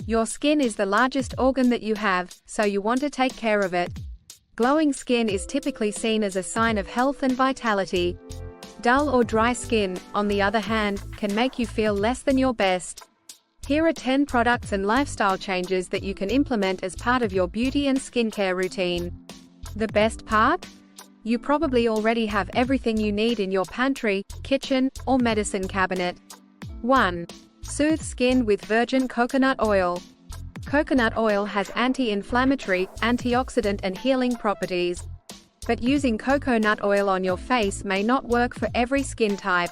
Your skin is the largest organ that you have, so you want to take care of it. Glowing skin is typically seen as a sign of health and vitality. Dull or dry skin, on the other hand, can make you feel less than your best. Here are 10 products and lifestyle changes that you can implement as part of your beauty and skincare routine. The best part? You probably already have everything you need in your pantry, kitchen, or medicine cabinet. 1. Soothe skin with virgin coconut oil. Coconut oil has anti-inflammatory, antioxidant and healing properties. But using coconut oil on your face may not work for every skin type.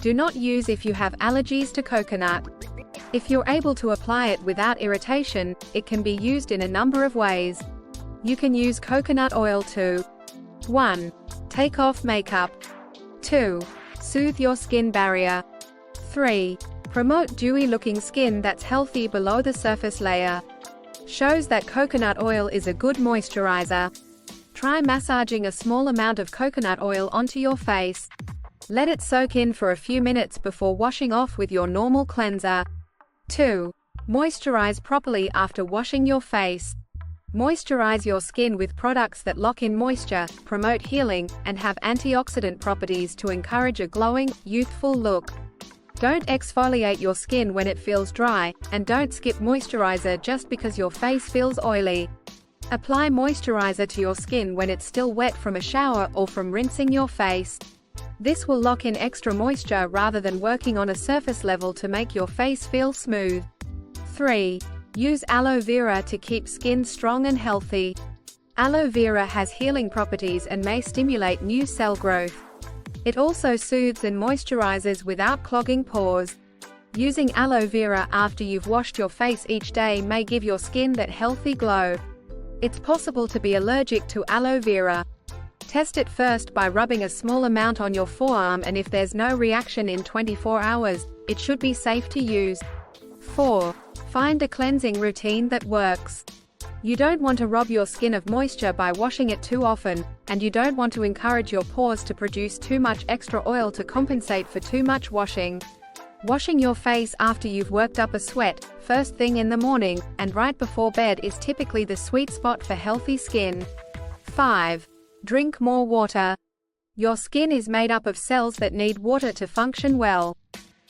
Do not use if you have allergies to coconut. If you're able to apply it without irritation, it can be used in a number of ways. You can use coconut oil to 1. Take off makeup. 2. Soothe your skin barrier. 3. Promote dewy-looking skin that's healthy below the surface layer. Shows that coconut oil is a good moisturizer. Try massaging a small amount of coconut oil onto your face. Let it soak in for a few minutes before washing off with your normal cleanser. 2. Moisturize properly after washing your face. Moisturize your skin with products that lock in moisture, promote healing, and have antioxidant properties to encourage a glowing, youthful look. Don't exfoliate your skin when it feels dry, and don't skip moisturizer just because your face feels oily. Apply moisturizer to your skin when it's still wet from a shower or from rinsing your face. This will lock in extra moisture rather than working on a surface level to make your face feel smooth. 3. Use aloe vera to keep skin strong and healthy. Aloe vera has healing properties and may stimulate new cell growth. It also soothes and moisturizes without clogging pores. Using aloe vera after you've washed your face each day may give your skin that healthy glow. It's possible to be allergic to aloe vera. Test it first by rubbing a small amount on your forearm, and if there's no reaction in 24 hours, it should be safe to use. 4. Find a cleansing routine that works. You don't want to rob your skin of moisture by washing it too often, and you don't want to encourage your pores to produce too much extra oil to compensate for too much washing. Washing your face after you've worked up a sweat, first thing in the morning, and right before bed is typically the sweet spot for healthy skin. 5. Drink more water. Your skin is made up of cells that need water to function well.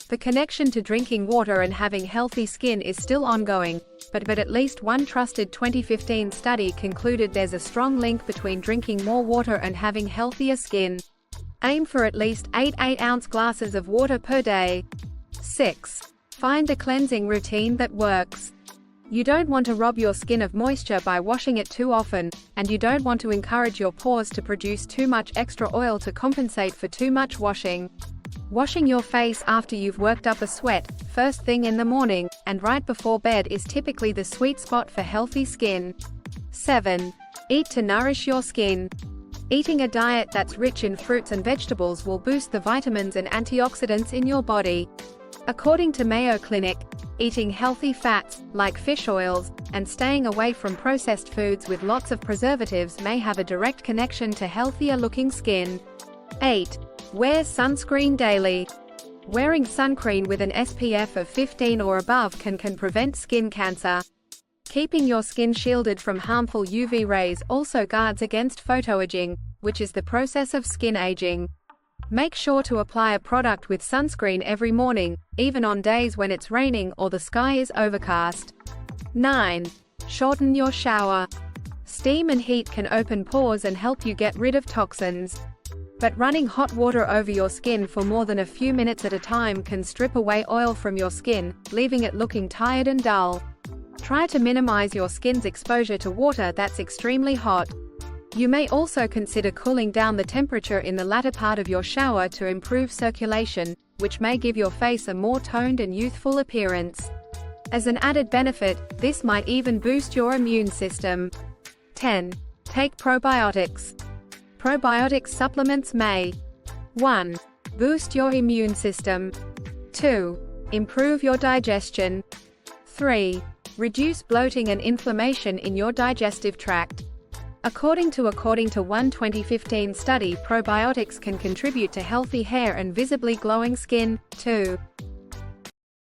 The connection to drinking water and having healthy skin is still ongoing, but at least one trusted 2015 study concluded there's a strong link between drinking more water and having healthier skin. Aim for at least 8 8-ounce glasses of water per day. 6. Find a cleansing routine that works. You don't want to rob your skin of moisture by washing it too often, and you don't want to encourage your pores to produce too much extra oil to compensate for too much washing. Washing your face after you've worked up a sweat, first thing in the morning, and right before bed is typically the sweet spot for healthy skin. 7. Eat to nourish your skin. Eating a diet that's rich in fruits and vegetables will boost the vitamins and antioxidants in your body. According to Mayo Clinic, eating healthy fats, like fish oils, and staying away from processed foods with lots of preservatives may have a direct connection to healthier-looking skin. 8. Wear sunscreen daily. Wearing sunscreen with an SPF of 15 or above can prevent skin cancer. Keeping your skin shielded from harmful UV rays also guards against photoaging, which is the process of skin aging. Make sure to apply a product with sunscreen every morning, even on days when it's raining or the sky is overcast. 9. Shorten your shower. Steam and heat can open pores and help you get rid of toxins. But running hot water over your skin for more than a few minutes at a time can strip away oil from your skin, leaving it looking tired and dull. Try to minimize your skin's exposure to water that's extremely hot. You may also consider cooling down the temperature in the latter part of your shower to improve circulation, which may give your face a more toned and youthful appearance. As an added benefit, this might even boost your immune system. 10. Take probiotics. Probiotic supplements may 1. Boost your immune system. 2. Improve your digestion. 3. Reduce bloating and inflammation in your digestive tract. According to one 2015 study, probiotics can contribute to healthy hair and visibly glowing skin, too.